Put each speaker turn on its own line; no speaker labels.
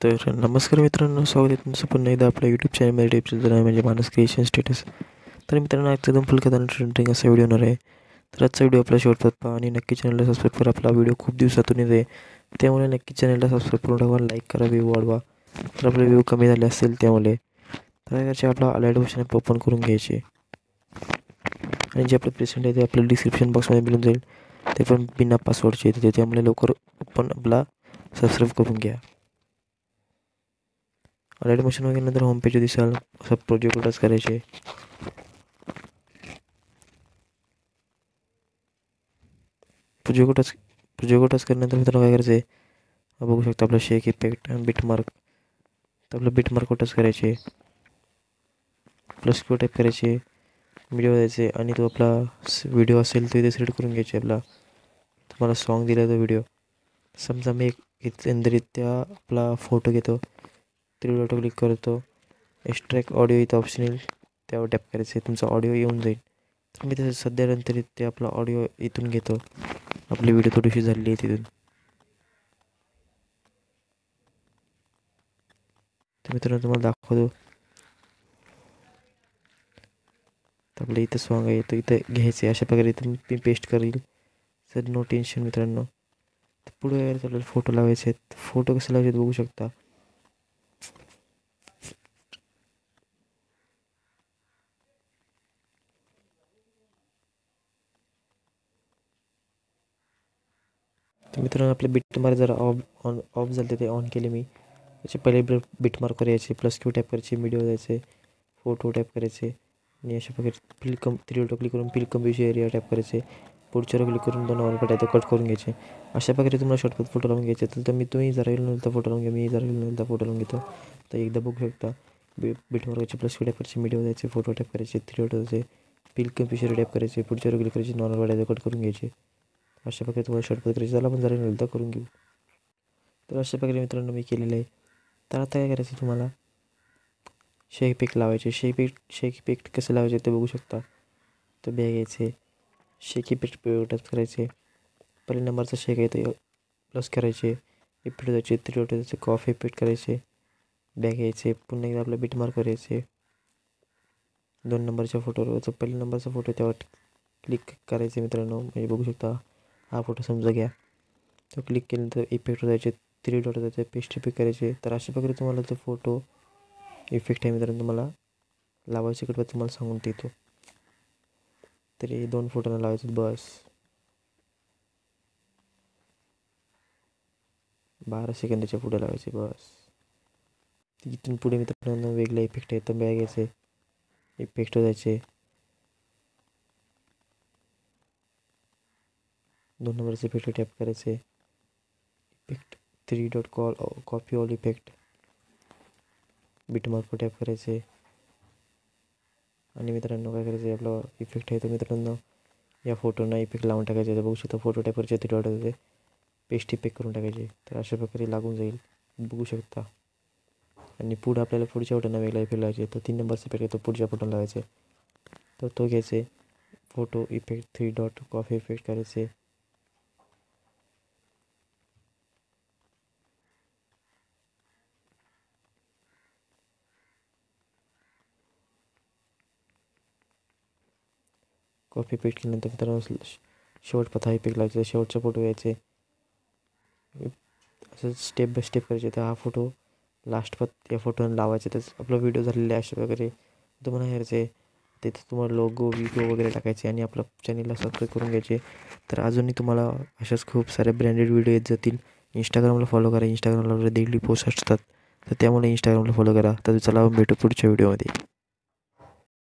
तर नमस्कार मित्रांनो, स्वागत आहे तुमचं पुन्हा एकदा आपल्या यूट्यूब चॅनलमध्ये. टिप्सचं नाव म्हणजे मानस क्रिएशन स्टेटस. तर मित्रांनो, आजचा एकदम फुल कथा ट्रेंडिंग असा व्हिडिओ होणार आहे. तर आजचा व्हिडिओ आपला शेवटपर्यंत पहा आणि नक्की चॅनलला सबस्क्राईब करा. आपला व्हिडिओ खूप दिवसातून येते, त्यामुळे नक्की चॅनलला सबस्क्राईब करून टाका, लाईक करा, व्ह्यू वाढवा. तर आपले व्ह्यू कमी झाले असतील त्यामुळे तर याचे आपला अलाइड ऑप्शन ओपन करून घ्यायचे आणि जे आपलं प्रेझेंट आहे ते आपल्या डिस्क्रिप्शन बॉक्समध्ये मिळून जाईल. ते पण बिना पासवर्डचे येते, त्यामुळे लवकर पण आपला सबस्क्राईब करून घ्या. अलाइड मोशन वगैरे नंतर होम पेज दिसाल. असं प्रोजेक्ट टच करायचे. प्रोजेक्ट टच केल्यानंतर मित्रांनो काय करायचं आहे, बघू शकता आपलं शेक इफेक्ट बिटमार्क. तर आपलं बिटमार्क टच करायचे, प्लस क्यू टाईप करायचे, व्हिडिओ द्यायचे आणि तो आपला व्हिडिओ असेल तो इथे सिलेक्ट करून घ्यायचे. आपला तुम्हाला सॉन्ग दिला तो व्हिडिओ, समजा मी एकंदरीत्या आपला फोटो घेतो, 3 डॉट क्लिक करतो, एक्स्ट्रॅक्ट ऑडिओ इथं ऑप्शन येईल, त्यावर टॅप करायचं आहे. तुमचा ऑडिओ येऊन जाईल. तर मी तसं सध्या नंतर ते आपला ऑडिओ इथून घेतो. आपली व्हिडिओ थोडीशी झालेली आहे तिथून. तर मित्रांनो तुम्हाला दाखवतो. तर आपलं इथं सॉन्ग आहे, तो इथं घ्यायचं आहे. अशा प्रकारे इथून मी पेस्ट करेल. सर नो टेन्शन मित्रांनो. तर पुढे आपल्याला फोटो लावायचे आहेत. फोटो कसे लावायचे बघू शकता. तर मित्रांनो आपले बिटमार्क जरा ऑफ झाले, ते ऑन केले मी. त्याचे पहिले बिटमार्क करायचे, प्लस क्यू टॅप करायचे, व्हिडिओ द्यायचे, फोटो टॅप करायचे आणि अशा प्रकारे थ्री डॉट क्लिक करून फिल कम्प्युटर एरिया टॅप करायचे. पुढच्या क्लिक करून 2 नंबर आहे तो कट करून घ्यायचे. अशा प्रकारे तुम्हाला शॉर्टकट फोटो लावून घ्यायचे. तर तुम्ही जरा येईल तर फोटो लावून घ्या, मी जरा येईल तर फोटो लावून घेतो. तर एकदा बघू शकता. बिटमार्कचे प्लस क्यू टॅप करायचे, व्हिडिओ द्यायचे, फोटो टॅप करायचे, 3 डॉट द्यायचे, फिल कम्प्युटर टॅप करायचे, पुढच्या क्लिक करायचे, नॉर्मल आहे तो कट करून घ्यायचे. अशा प्रकारे तुम्हाला शॉर्टकट करायचे. त्याला पण जरा येईल तर करून घेऊ. तर अशा प्रकारे मित्रांनो मी केलेलं आहे. तर आता काय करायचं, तुम्हाला शेक इफेक्ट लावायचे. शेक इफेक्ट कसं लावायचे ते बघू शकता. तर बॅग घ्यायचे, शेक इफेक्ट टच करायचे, पहिल्या नंबरचा शेक आहे ते प्लस करायचे, इफेक्ट द्यायचे, 3 डॉट द्यायचे, कॉफी इफेक्ट करायचे, बॅग घ्यायचे, पुन्हा एकदा आपलं बिटमार्क करायचे. 2 नंबरच्या फोटोवर पहिल्या नंबरचा फोटो त्यावर क्लिक करायचे मित्रांनो. म्हणजे बघू शकता हा फोटो समजा घ्या. तो क्लिक केल्यानंतर इफेक्ट द्यायचे, 3 डॉट द्यायचे, पेस्ट इफेक्ट करायचे. तर अशा प्रकारे तुम्हाला तो फोटो इफेक्ट आहे मित्रांनो तुम्हाला लावायचे कडे तुम्हाला सांगून देतो. तरी 2 फोटोना लावायचे बस. 12 सेकंदाचे फोटो लावायचे बस. इथून पुढे मित्रांनो वेगळा इफेक्ट आहे. तर बॅग घ्यायचे, इफेक्ट द्यायचे, 2 नंबरचे इफेक्ट टॅप करायचे, effect 3 dot copy all effect, Bitmark tap करायचे आणि मित्रांनो काय करायचं, आपला इफेक्ट आहे तर मित्रांनो या फोटोना इफेक्ट लावून टाकायचे. तर बघू शकता फोटो टॅप करायचे, 3 डॉट द्यायचे, पेस्ट इफेक्ट करून टाकायचे. तर अशा प्रकारे लागून जाईल, बघू शकता. आणि पुढं आपल्याला पुढच्या फोटोना वेगळा इफेक्ट लावायचे. तर 3 नंबरचा इफेक्ट तो पुढच्या फोटोला लावायचे. तर तो घ्यायचे, photo effect 3 dot coffee effect करायचे, कॉफी पेस्ट केल्यानंतर मित्रांनो शेवट पथा इफेक्ट लावायचे, शेवटचा फोटो घ्यायचे, असं स्टेप बाय स्टेप करायचे. तर हा फोटो लास्ट पथ या फोटोने लावायचे. तर आपला व्हिडिओ झालेला आहे अशा वगैरे तुम्हाला करायचे. तिथे तुम्हाला लोगो व्हिडिओ वगैरे टाकायचे आणि आपल्या चॅनलला सबस्क्राईब करून घ्यायचे. तर अजूनही तुम्हाला अशाच खूप सारे ब्रँडेड व्हिडिओ येत जातील. इंस्टाग्रामला फॉलो करा, इंस्टाग्रामला डेली पोस्ट असतात, तर त्यामुळे इंस्टाग्रामला फॉलो करा. तर चला भेटू पुढच्या व्हिडिओमध्ये.